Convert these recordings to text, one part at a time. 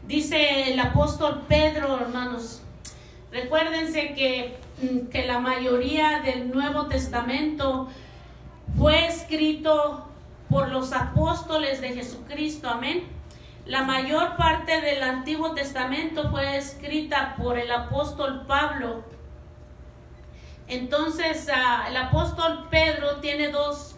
Dice el apóstol Pedro, hermanos, recuérdense que la mayoría del Nuevo Testamento fue escrito por los apóstoles de Jesucristo, amén. La mayor parte del Antiguo Testamento fue escrita por el apóstol Pablo. Entonces, el apóstol Pedro tiene dos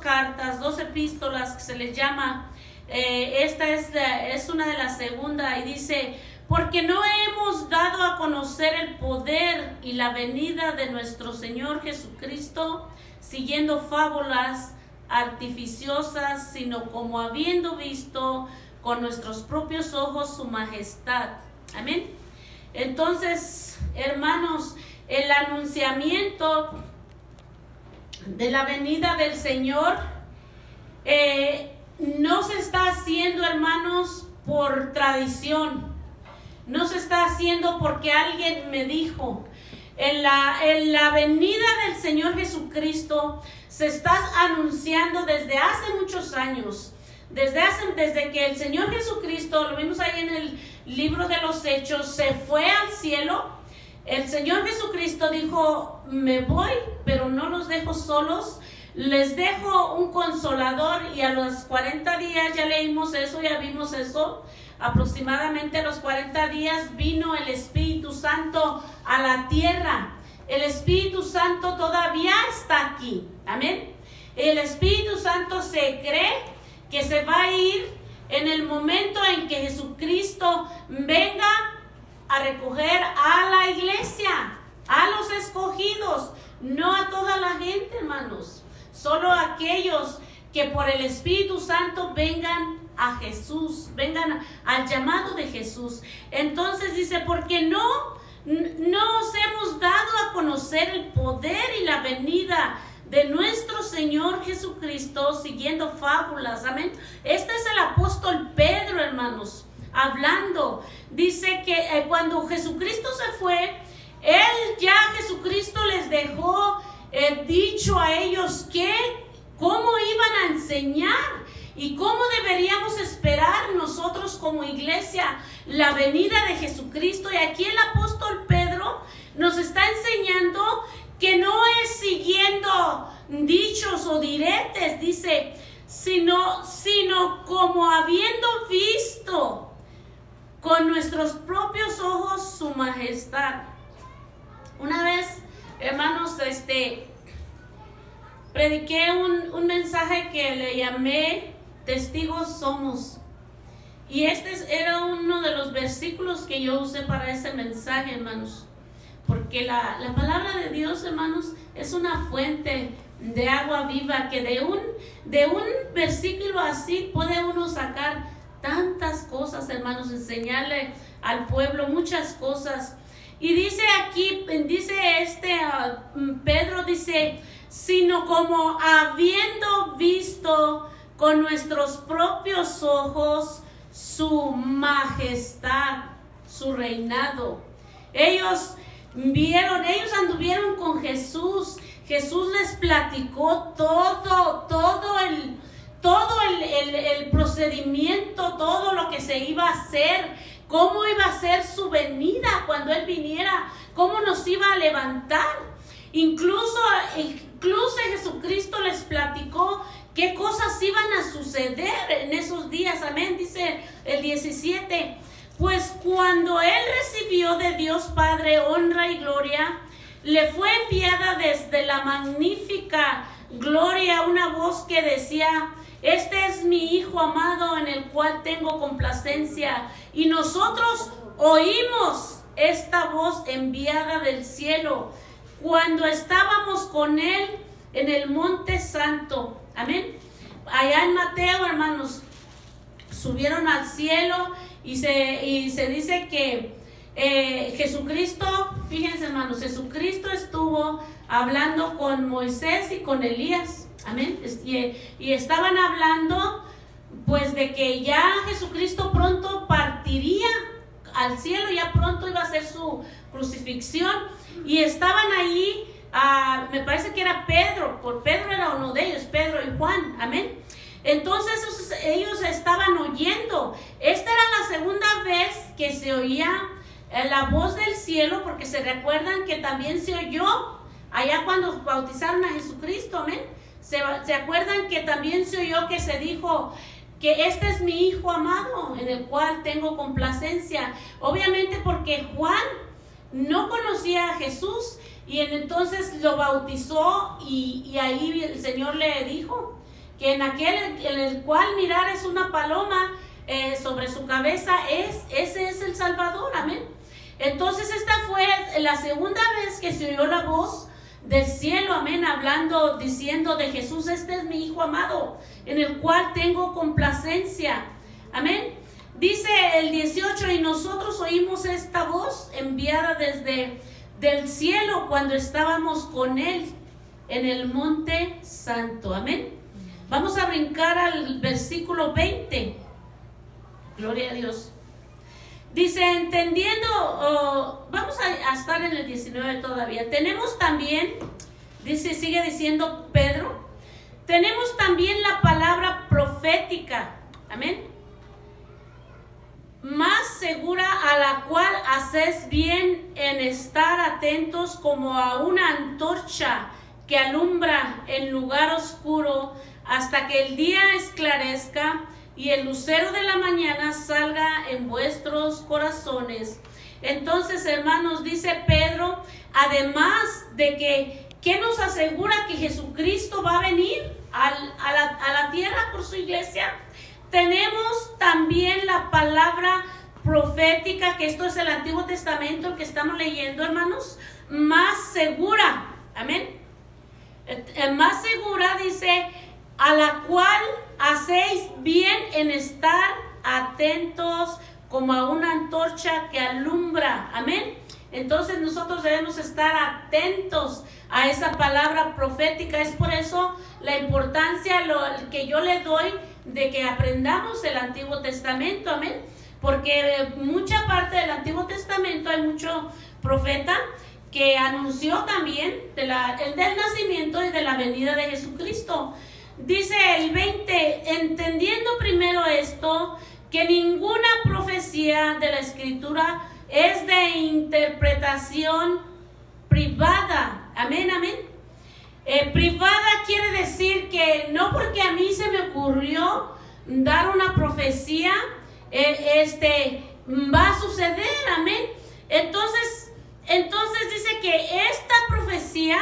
cartas, dos epístolas que se les llama. Esta es una de las segundas y dice: porque no hemos dado a conocer el poder y la venida de nuestro Señor Jesucristo siguiendo fábulas artificiosas, sino como habiendo visto con nuestros propios ojos su majestad. Amén. Entonces, hermanos, el anunciamiento de la venida del Señor no se está haciendo, hermanos, por tradición. No se está haciendo porque alguien me dijo. En la venida del Señor Jesucristo se está anunciando desde hace muchos años. Desde que el Señor Jesucristo, lo vimos ahí en el libro de los Hechos, se fue al cielo. El Señor Jesucristo dijo: me voy, pero no los dejo solos. Les dejo un consolador. Y a los 40 días, ya leímos eso, ya vimos eso. Aproximadamente a los 40 días vino el Espíritu Santo a la tierra. El Espíritu Santo todavía está aquí. Amén. El Espíritu Santo se cree que se va a ir en el momento en que Jesucristo venga a recoger a la iglesia, a los escogidos, no a toda la gente, hermanos. Solo aquellos que por el Espíritu Santo vengan a Jesús, vengan al llamado de Jesús. Entonces dice: porque no os hemos dado a conocer el poder y la venida de nuestro Señor Jesucristo siguiendo fábulas. Amén. Este es el apóstol Pedro, hermanos, hablando. Dice que cuando Jesucristo se fue, Jesucristo les dejó dicho a ellos cómo iban a enseñar y cómo deberíamos esperar nosotros como iglesia la venida de Jesucristo. Y aquí el apóstol Pedro nos está enseñando que no es siguiendo dichos o diretes, dice, sino como habiendo visto con nuestros propios ojos su majestad. Una vez, hermanos, prediqué un mensaje que le llamé Testigos Somos. Y era uno de los versículos que yo usé para ese mensaje, hermanos. Porque la palabra de Dios, hermanos, es una fuente de agua viva que de un versículo así puede uno sacar tantas cosas, hermanos, enseñarle al pueblo muchas cosas. Y dice aquí, Pedro dice, sino como habiendo visto con nuestros propios ojos su majestad, su reinado. Ellos anduvieron con Jesús. Jesús les platicó todo el procedimiento, todo lo que se iba a hacer, cómo iba a ser su venida cuando Él viniera, cómo nos iba a levantar. Incluso Jesucristo les platicó qué cosas iban a suceder en esos días. Amén. Dice el 17. Pues cuando Él recibió de Dios Padre honra y gloria, le fue enviada desde la magnífica gloria una voz que decía: este es mi Hijo amado en el cual tengo complacencia. Y nosotros oímos esta voz enviada del cielo cuando estábamos con Él en el Monte Santo. Amén. Allá en Mateo, hermanos, subieron al cielo y se dice que Jesucristo, fíjense, hermanos, Jesucristo estuvo hablando con Moisés y con Elías. Amén. Y estaban hablando pues de que ya Jesucristo pronto partiría al cielo, ya pronto iba a ser su crucifixión. Y estaban ahí, me parece que era Pedro era uno de ellos, Pedro y Juan. Amén. Entonces ellos estaban oyendo. Esta era la segunda vez que se oía la voz del cielo, porque se recuerdan que también se oyó allá cuando bautizaron a Jesucristo, amén. Se acuerdan que también se oyó que se dijo que este es mi Hijo amado, en el cual tengo complacencia. Obviamente porque Juan no conocía a Jesús y entonces lo bautizó y ahí el Señor le dijo que en aquel en el cual mirares una paloma sobre su cabeza, ese es el Salvador, amén. Entonces esta fue la segunda vez que se oyó la voz del cielo, amén, hablando, diciendo de Jesús: este es mi Hijo amado, en el cual tengo complacencia, amén. Dice el 18: y nosotros oímos esta voz enviada desde del cielo cuando estábamos con él en el monte santo, amén. Vamos a brincar al versículo 20, gloria a Dios. Dice, entendiendo, vamos a estar en el 19 todavía. Tenemos también, dice, sigue diciendo Pedro, tenemos también la palabra profética, amén, más segura, a la cual hacéis bien en estar atentos como a una antorcha que alumbra en lugar oscuro hasta que el día esclarezca y el lucero de la mañana salga en vuestros corazones. Entonces, hermanos, dice Pedro, además de que, ¿qué nos asegura que Jesucristo va a venir a la tierra por su iglesia? Tenemos también la palabra profética, que esto es el Antiguo Testamento, el que estamos leyendo, hermanos, más segura, amén. Más segura, dice, a la cual hacéis bien en estar atentos como a una antorcha que alumbra, amén. Entonces nosotros debemos estar atentos a esa palabra profética. Es por eso la importancia que yo le doy de que aprendamos el Antiguo Testamento, amén. Porque mucha parte del Antiguo Testamento hay mucho profeta que anunció también del nacimiento y de la venida de Jesucristo. Dice el 20, entendiendo primero esto, que ninguna profecía de la Escritura es de interpretación privada. Amén, amén. Privada quiere decir que no porque a mí se me ocurrió dar una profecía, va a suceder, amén. Entonces dice que esta profecía,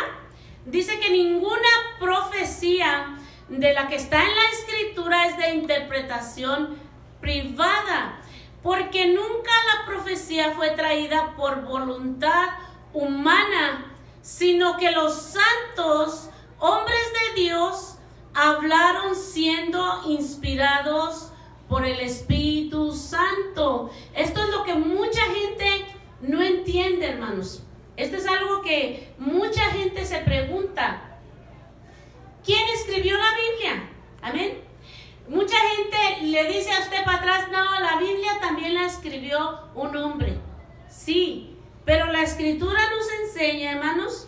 dice que ninguna profecía de la que está en la Escritura es de interpretación privada, porque nunca la profecía fue traída por voluntad humana, sino que los santos hombres de Dios hablaron siendo inspirados por el Espíritu Santo. Esto es lo que mucha gente no entiende, hermanos. Esto es algo que mucha gente se pregunta. ¿Quién escribió la Biblia? Amén. Mucha gente le dice a usted para atrás, no, la Biblia también la escribió un hombre. Sí, pero la Escritura nos enseña, hermanos,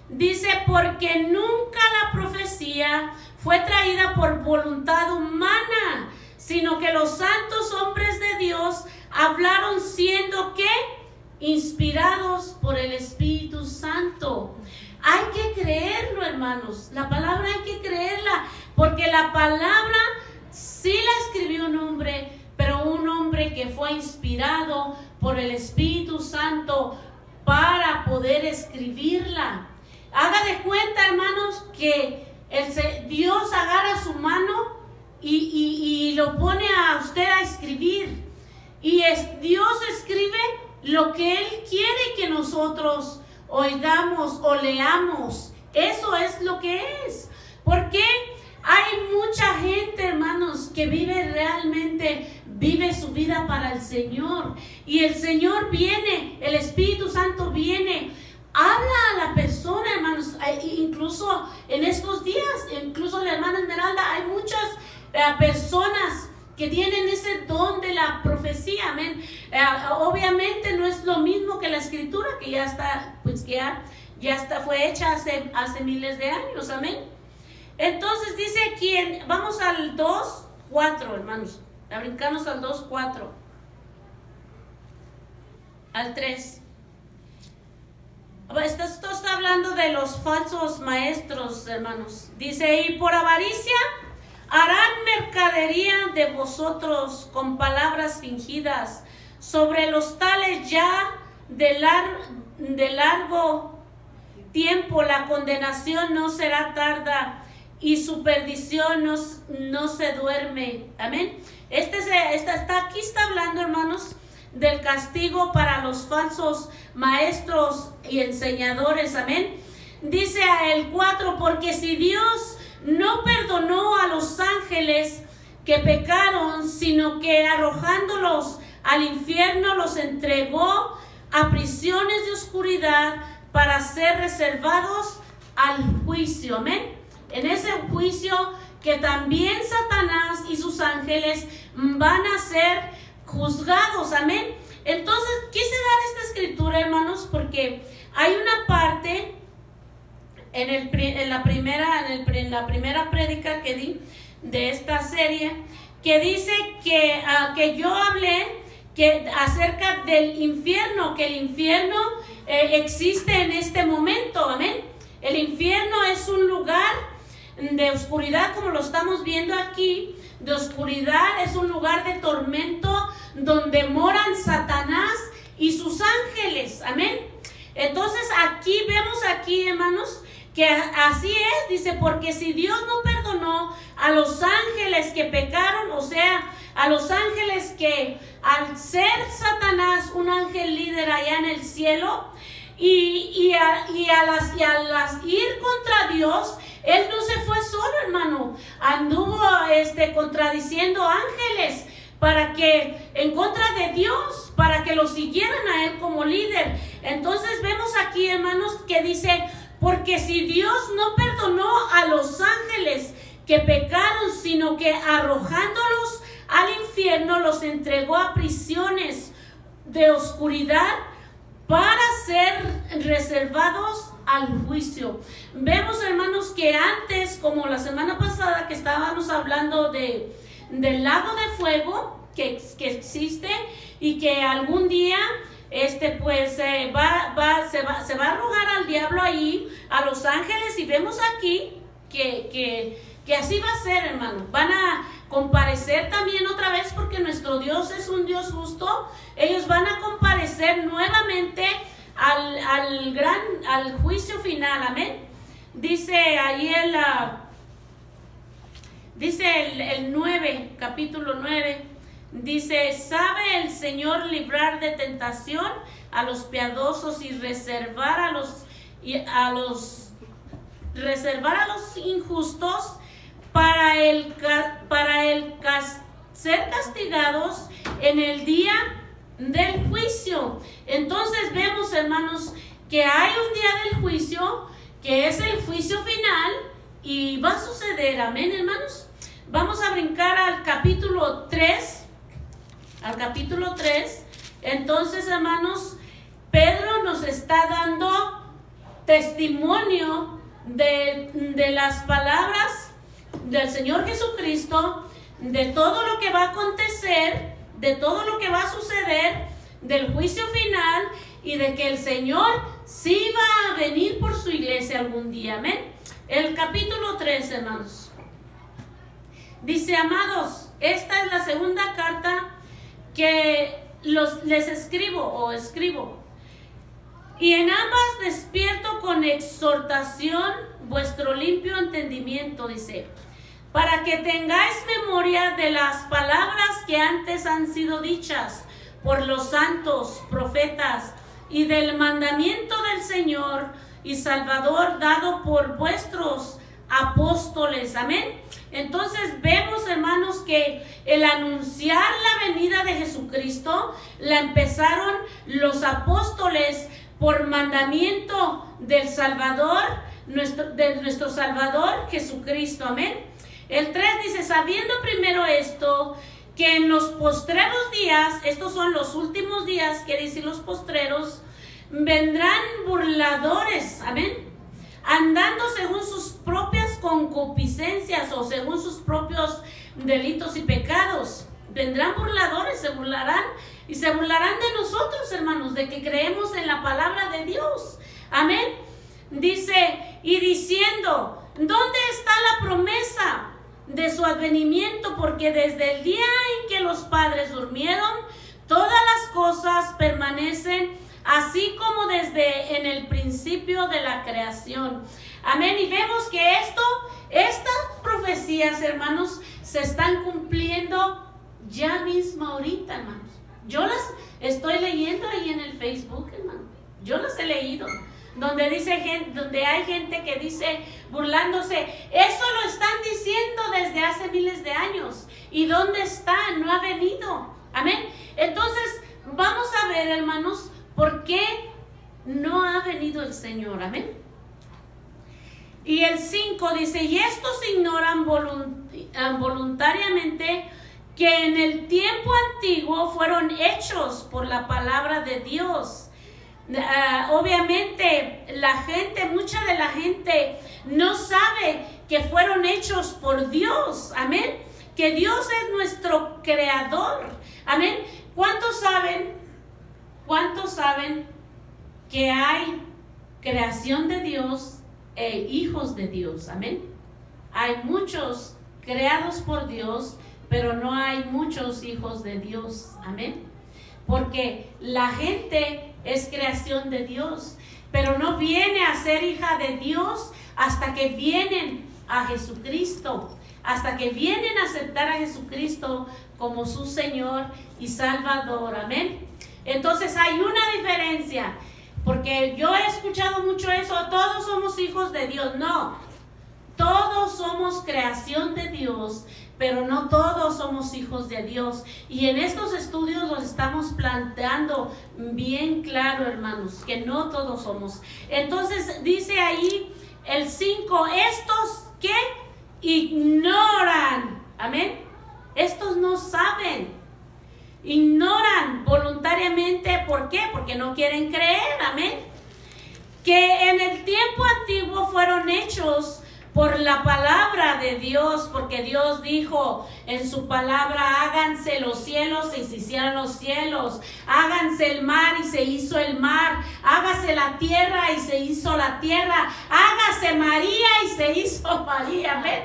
dice, porque nunca la profecía fue traída por voluntad humana, sino que los santos hombres de Dios hablaron siendo, ¿qué? Inspirados por el Espíritu Santo. Hay que creerlo, hermanos. La palabra hay que creerla, porque la palabra sí la escribió un hombre, pero un hombre que fue inspirado por el Espíritu Santo para poder escribirla. Haga de cuenta, hermanos, que Dios agarra su mano y lo pone a usted a escribir. Y Dios escribe lo que Él quiere que nosotros oigamos o leamos. Eso es lo que es. Porque hay mucha gente, hermanos, que vive su vida para el Señor. Y el Señor viene, el Espíritu Santo viene, habla a la persona, hermanos. Incluso en estos días, incluso la hermana Esmeralda, hay muchas personas que tienen ese don de la profecía, amén. Obviamente no es lo mismo que la Escritura, que ya está, pues que ya está, fue hecha hace miles de años, amén. Entonces dice aquí, vamos al 2:4, hermanos, a brincarnos al 2:4. al 3. Esto está hablando de los falsos maestros, hermanos. Dice, y por avaricia harán mercadería de vosotros con palabras fingidas. Sobre los tales ya de largo tiempo la condenación no será tarda y su perdición no se duerme. Amén. Aquí está hablando, hermanos, del castigo para los falsos maestros y enseñadores. Amén. Dice el 4, porque si Dios no perdonó a los ángeles que pecaron, sino que arrojándolos al infierno los entregó a prisiones de oscuridad para ser reservados al juicio. Amén. En ese juicio que también Satanás y sus ángeles van a ser juzgados. Amén. Entonces quise dar esta escritura, hermanos, porque hay una parte en la primera prédica que di de esta serie que dice que yo hablé acerca del infierno, que el infierno existe en este momento. Amén. El infierno es un lugar de oscuridad, como lo estamos viendo aquí, de oscuridad, es un lugar de tormento donde moran Satanás y sus ángeles. Amén. Entonces aquí vemos hermanos, que así es. Dice, porque si Dios no perdonó a los ángeles que pecaron, o sea, a los ángeles que al ser Satanás un ángel líder allá en el cielo y a las ir contra Dios, él no se fue solo, hermano, anduvo contradiciendo ángeles para que en contra de Dios, para que lo siguieran a él como líder. Entonces vemos aquí, hermanos, que dice, porque si Dios no perdonó a los ángeles que pecaron, sino que arrojándolos al infierno los entregó a prisiones de oscuridad para ser reservados al juicio. Vemos, hermanos, que antes, como la semana pasada que estábamos hablando del lago de fuego que existe y que algún día pues se va a arrojar al diablo ahí, a los ángeles, y vemos aquí que así va a ser, hermano. Van a comparecer también otra vez, porque nuestro Dios es un Dios justo. Ellos van a comparecer nuevamente al juicio final. Amén. Dice ahí el 9, capítulo 9, dice, ¿sabe el Señor librar de tentación a los piadosos y reservar a los injustos para ser castigados en el día del juicio? Entonces vemos, hermanos, que hay un día del juicio, que es el juicio final, y va a suceder. Amén, hermanos. Vamos a brincar al capítulo 3. Entonces, hermanos, Pedro nos está dando testimonio de las palabras del Señor Jesucristo, de todo lo que va a acontecer, de todo lo que va a suceder, del juicio final, y de que el Señor sí va a venir por su iglesia algún día. Amén. El capítulo 3, hermanos, dice, amados, esta es la segunda carta que les escribo, y en ambas despierto con exhortación vuestro limpio entendimiento, dice, para que tengáis memoria de las palabras que antes han sido dichas por los santos profetas, y del mandamiento del Señor y Salvador dado por vuestros apóstoles. Amén. Entonces vemos, hermanos, que el anunciar la venida de Jesucristo la empezaron los apóstoles por mandamiento del Salvador, de nuestro Salvador Jesucristo. Amén. El 3 dice, sabiendo primero esto, que en los postreros días, estos son los últimos días, quiere decir los postreros, vendrán burladores, amén, andando según sus propias concupiscencias o según sus propios delitos y pecados. vendrán burladores, se burlarán y se burlarán de nosotros, hermanos, de que creemos en la palabra de Dios. Amén. Dice, y diciendo, ¿dónde está la promesa de su advenimiento? Porque desde el día en que los padres durmieron, todas las cosas permanecen así como desde en el principio de la creación. Amén. Y vemos que estas profecías, hermanos, se están cumpliendo ya mismo ahorita, hermanos. Yo las estoy leyendo ahí en el Facebook, hermano. Yo las he leído. Donde hay gente que dice, burlándose, eso lo están diciendo desde hace miles de años. ¿Y dónde está? No ha venido. Amén. Entonces, vamos a ver, hermanos, por qué no ha venido el Señor. Amén. Y el 5 dice, y estos ignoran voluntariamente que en el tiempo antiguo fueron hechos por la palabra de Dios. Obviamente mucha de la gente no sabe que fueron hechos por Dios. Amén. Que Dios es nuestro creador. Amén. ¿Cuántos saben que hay creación de Dios e hijos de Dios? Amén. Hay muchos creados por Dios, pero no hay muchos hijos de Dios. Amén. Porque la gente es creación de Dios, pero no viene a ser hija de Dios hasta que vienen a Jesucristo, hasta que vienen a aceptar a Jesucristo como su Señor y Salvador. Amén. Entonces hay una diferencia, porque yo he escuchado mucho eso, todos somos hijos de Dios. No, todos somos creación de Dios, pero no todos somos hijos de Dios. Y en estos estudios los estamos planteando bien claro, hermanos, que no todos somos. Entonces dice ahí el 5, estos que ignoran, amén, estos no saben, ignoran voluntariamente. ¿Por qué? Porque no quieren creer. Amén. Que en el tiempo antiguo fueron hechos por la palabra de Dios, porque Dios dijo en su palabra, háganse los cielos y se hicieron los cielos, háganse el mar y se hizo el mar, hágase la tierra y se hizo la tierra, hágase María y se hizo María. Amén.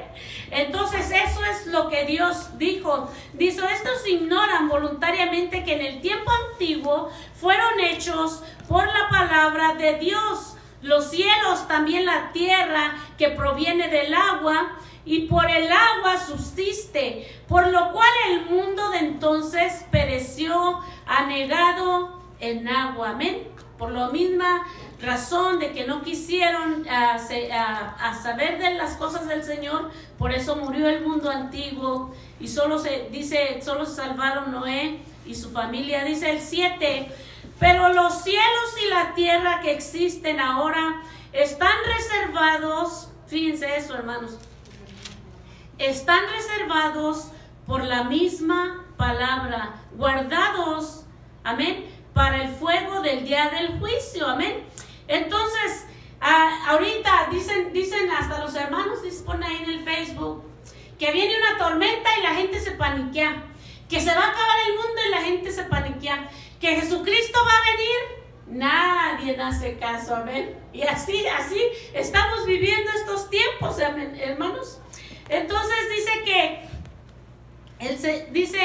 Entonces eso es lo que Dios dijo. Dice, estos ignoran voluntariamente que en el tiempo antiguo fueron hechos por la palabra de Dios. Los cielos, también la tierra que proviene del agua, y por el agua subsiste, por lo cual el mundo de entonces pereció anegado en agua. Amén. Por la misma razón de que no quisieron saber de las cosas del Señor, por eso murió el mundo antiguo y solo se salvaron Noé y su familia. Dice el 7, pero los cielos y la tierra que existen ahora están reservados, fíjense eso, hermanos, están reservados por la misma palabra, guardados, amén, para el fuego del día del juicio. Amén. Entonces, ahorita dicen hasta los hermanos, ponen ahí en el Facebook, que viene una tormenta y la gente se paniquea, que se va a acabar el mundo y la gente se paniquea, que Jesucristo va a venir, nadie hace caso. Amén. Y así estamos viviendo estos tiempos, amén, hermanos. Entonces dice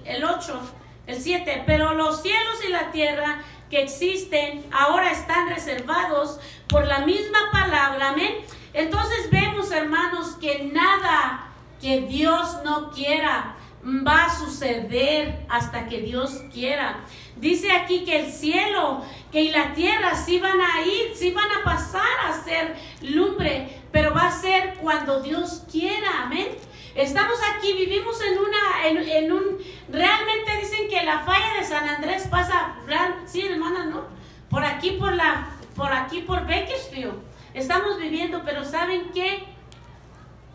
el 8, el 7, pero los cielos y la tierra que existen ahora están reservados por la misma palabra. Amén. Entonces vemos, hermanos, que nada que Dios no quiera va a suceder hasta que Dios quiera. Dice aquí que el cielo y la tierra sí van a pasar a ser lumbre, pero va a ser cuando Dios quiera. Amén. Estamos aquí, vivimos realmente dicen que la falla de San Andrés pasa, sí, hermana, ¿no? Por aquí por Bakersfield estamos viviendo, pero ¿saben qué?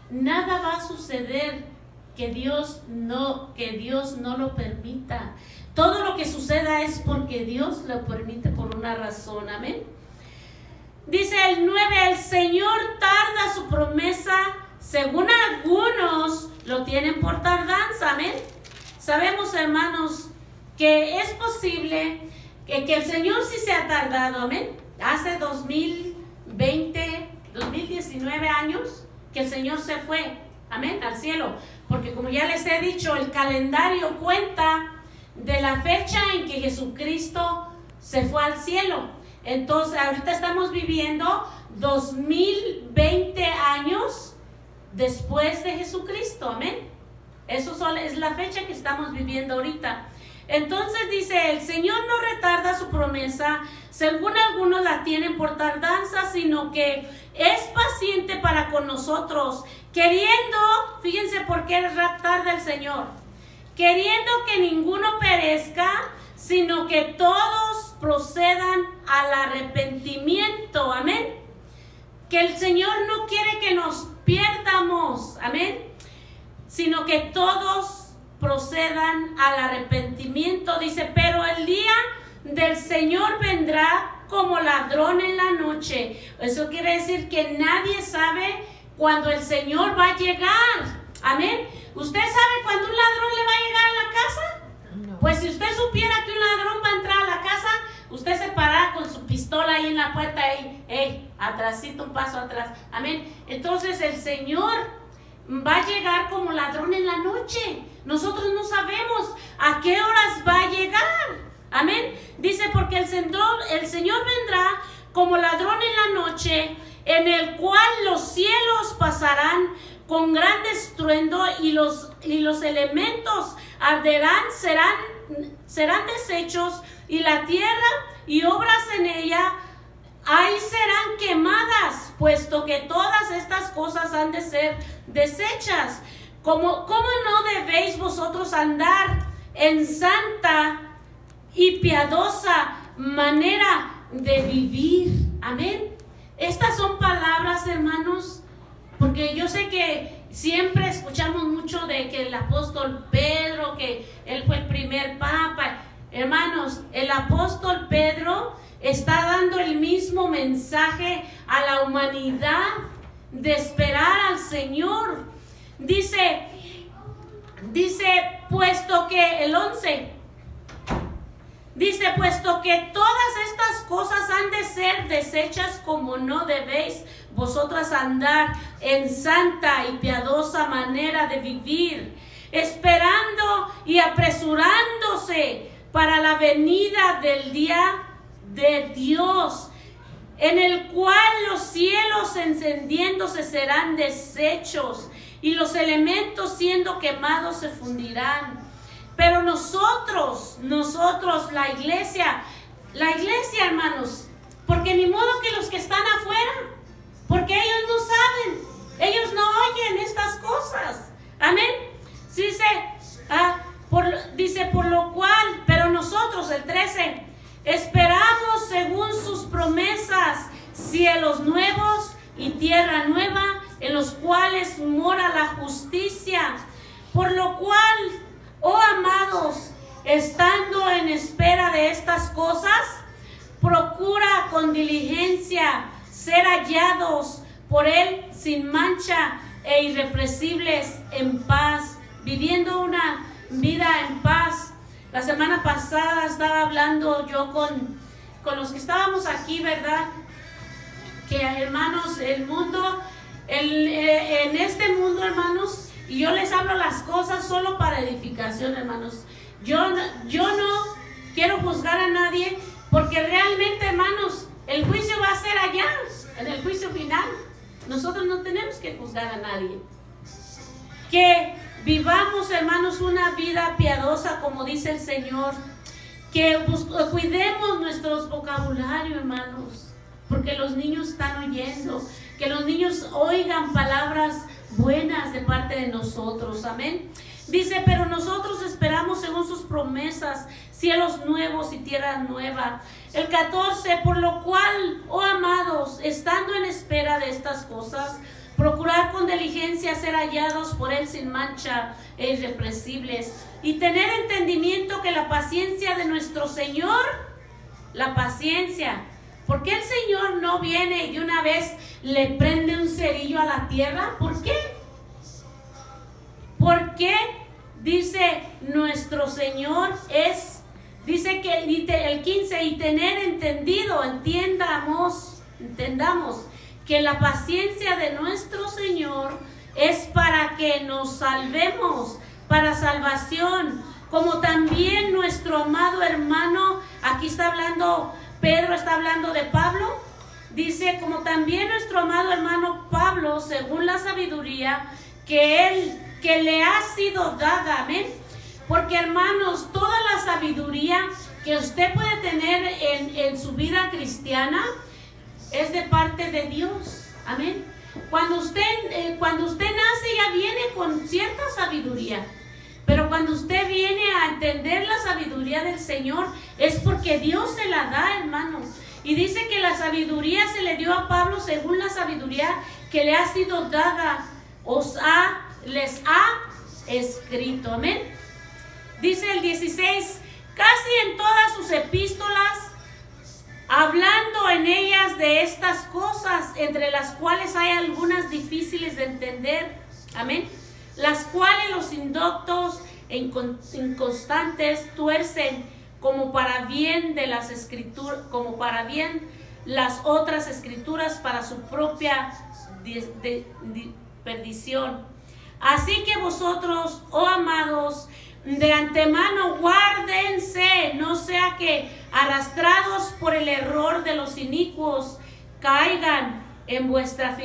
Nada va a suceder que Dios no lo permita. Todo lo que suceda es porque Dios lo permite por una razón. Amén. Dice el 9, el Señor tarda su promesa, según algunos lo tienen por tardanza. Amén. sabemos, hermanos, que es posible que el Señor sí se ha tardado, amén. Hace 2019 años que el Señor se fue, amén, al cielo. Porque como ya les he dicho, el calendario cuenta de la fecha en que Jesucristo se fue al cielo. Entonces, ahorita estamos viviendo 2020 años después de Jesucristo, amén. Eso es la fecha que estamos viviendo ahorita. Entonces dice, el Señor no retarda su promesa, según algunos la tienen por tardanza, sino que es paciente para con nosotros, queriendo, fíjense por qué retarda el Señor, queriendo que ninguno perezca, sino que todos procedan al arrepentimiento, amén. Que el Señor no quiere que nos pierdamos, amén, sino que todos procedan al arrepentimiento. Dice, pero el día del Señor vendrá como ladrón en la noche. Eso quiere decir que nadie sabe cuándo el Señor va a llegar, amén. ¿Usted sabe cuándo un ladrón le va a llegar a la casa? No. Pues si usted supiera que un ladrón va a entrar a la casa, usted se parará con su pistola ahí en la puerta, atrásito, un paso atrás, amén. Entonces el Señor va a llegar como ladrón en la noche. Nosotros no sabemos a qué horas va a llegar, amén. Dice, porque el Señor vendrá como ladrón en la noche, en el cual los cielos pasarán con gran estruendo y los elementos arderán, serán deshechos, y la tierra y obras en ella ahí serán quemadas, puesto que todas estas cosas han de ser deshechas. ¿Cómo no debéis vosotros andar en santa y piadosa manera de vivir? Amén. Estas son palabras, hermanos, porque yo sé que siempre escuchamos mucho de que el apóstol Pedro, que él fue el primer papa. Hermanos, el apóstol Pedro está dando el mismo mensaje a la humanidad de esperar al Señor. Dice, puesto que el 11, dice, puesto que todas estas cosas han de ser deshechas, como no debéis vosotras andar en santa y piadosa manera de vivir, esperando y apresurándose para la venida del día de Dios, en el cual los cielos encendiéndose serán deshechos y los elementos siendo quemados se fundirán. Pero nosotros, la iglesia, hermanos, porque ni modo que los que están afuera, porque ellos no saben, ellos no oyen estas cosas, amén. Dice, por lo cual, pero nosotros, el 13, esperamos según sus promesas cielos nuevos y tierra nueva, en los cuales mora la justicia. Por lo cual, oh amados, estando en espera de estas cosas, procura con diligencia ser hallados por Él sin mancha e irreprensibles en paz, viviendo una vida en paz. La semana pasada estaba hablando yo con los que estábamos aquí, ¿verdad? Que, hermanos, el mundo, en este mundo, hermanos, y yo les hablo las cosas solo para edificación, hermanos. Yo no quiero juzgar a nadie, porque realmente, hermanos, el juicio va a ser allá, en el juicio final. Nosotros no tenemos que juzgar a nadie. Que vivamos, hermanos, una vida piadosa, como dice el Señor. Que cuidemos nuestros vocabularios, hermanos, porque los niños están oyendo. Que los niños oigan palabras buenas de parte de nosotros, amén. Dice, pero nosotros esperamos según sus promesas cielos nuevos y tierra nueva. El 14, por lo cual, oh amados, estando en espera de estas cosas, procurar con diligencia ser hallados por Él sin mancha e irreprensibles, y tener entendimiento que la paciencia de nuestro Señor, la paciencia, ¿por qué el Señor no viene y de una vez le prende un cerillo a la tierra? ¿Por qué? ¿Por qué dice nuestro Señor es, dice que el 15, y tener entendido, entendamos que la paciencia de nuestro Señor es para que nos salvemos, para salvación, como también nuestro amado hermano, aquí está hablando, Pedro está hablando de Pablo, dice, como también nuestro amado hermano Pablo, según la sabiduría que le ha sido dada, amén. Porque hermanos, toda la sabiduría que usted puede tener en su vida cristiana es de parte de Dios, amén. Cuando usted nace ya viene con cierta sabiduría, pero cuando usted viene a entender la sabiduría del Señor es porque Dios se la da, hermanos. Y dice que la sabiduría se le dio a Pablo según la sabiduría que le ha sido dada, les ha escrito, amén. Dice el 16, casi en todas sus epístolas, hablando en ellas de estas cosas, entre las cuales hay algunas difíciles de entender, amén, las cuales los indoctos e inconstantes tuercen como para bien de las escrituras, como para bien las otras escrituras para su propia perdición. Así que vosotros, oh amados, de antemano guárdense, no sea que arrastrados por el error de los inicuos caigan de vuestra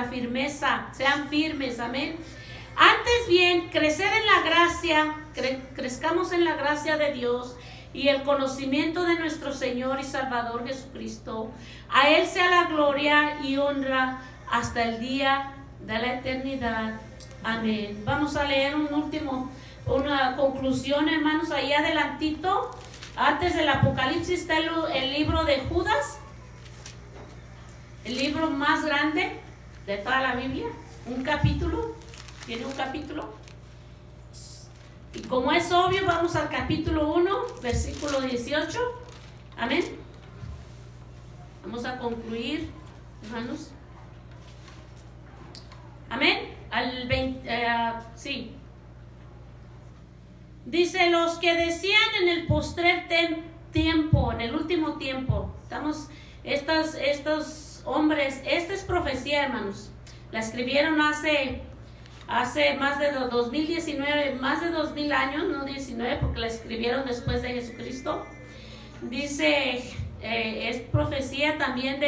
firmeza, sean firmes, amén. Antes bien, crecer en la gracia, crezcamos en la gracia de Dios y el conocimiento de nuestro Señor y Salvador Jesucristo. A Él sea la gloria y honra hasta el día de la eternidad. Amén. Vamos a leer una conclusión, hermanos, ahí adelantito. Antes del Apocalipsis está el libro de Judas, el libro más grande de toda la Biblia. Tiene un capítulo. Y como es obvio, vamos al capítulo 1, versículo 18. Amén. Vamos a concluir, hermanos. Amén. Al 20, sí. Dice, los que decían en el postrer tiempo, en el último tiempo, estos hombres, esta es profecía, hermanos, la escribieron hace más de 2019, más de 2000 años, no 19, porque la escribieron después de Jesucristo. Dice, es profecía también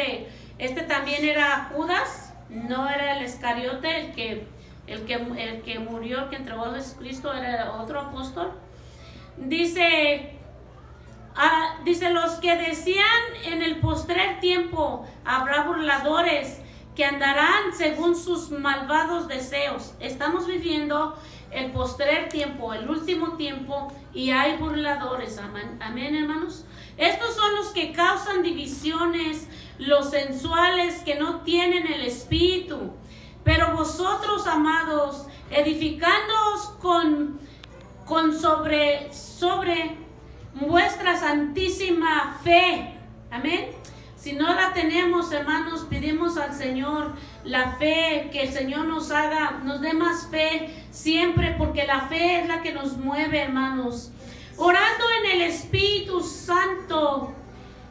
también era Judas, no era el Iscariote, el que murió, el que entregó a Jesucristo, era otro apóstol. Dice, los que decían en el postrer tiempo, habrá burladores que andarán según sus malvados deseos. Estamos viviendo el postrer tiempo, el último tiempo, y hay burladores. Amén, hermanos. Estos son los que causan divisiones, los sensuales que no tienen el espíritu. Pero vosotros, amados, edificándoos sobre vuestra santísima fe. Amén. Si no la tenemos, hermanos, pedimos al Señor la fe, que el Señor nos dé más fe siempre, porque la fe es la que nos mueve, hermanos. Orando en el Espíritu Santo.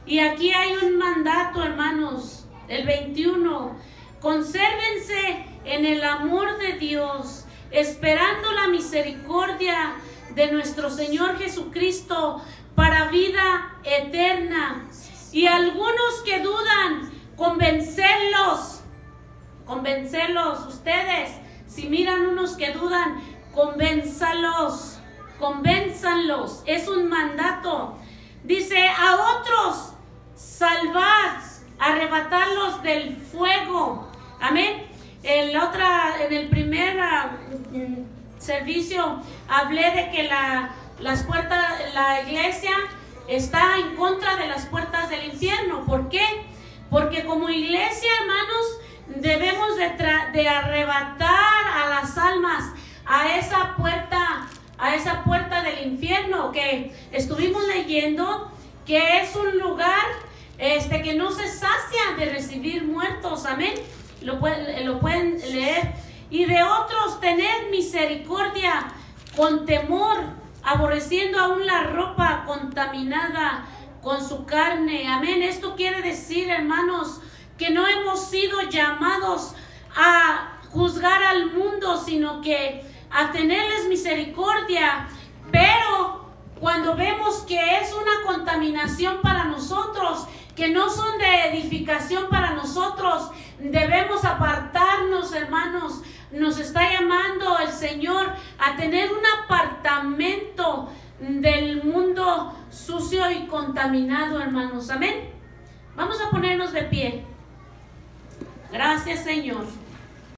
Y aquí hay un mandato, hermanos, el 21. Consérvense en el amor de Dios, esperando la misericordia de nuestro Señor Jesucristo para vida eterna. Y algunos que dudan, convencerlos. Ustedes, si miran unos que dudan, convénzalos. Es un mandato. Dice, a otros salvad, arrebatarlos del fuego. Amén. En el primer servicio hablé de que las puertas, la iglesia está en contra de las puertas del infierno. ¿Por qué? Porque como iglesia, hermanos, debemos de arrebatar a las almas a esa puerta del infierno, que estuvimos leyendo que es un lugar que no se sacia de recibir muertos. Amén. Lo pueden leer. Y de otros tener misericordia, con temor, aborreciendo aún la ropa contaminada con su carne. Amén. Esto quiere decir, hermanos, que no hemos sido llamados a juzgar al mundo, sino que a tenerles misericordia. Pero cuando vemos que es una contaminación para nosotros, que no son de edificación para nosotros, debemos apartarnos, hermanos. Nos está llamando el Señor a tener un apartamento del mundo sucio y contaminado, hermanos. Amén. Vamos a ponernos de pie. Gracias, Señor.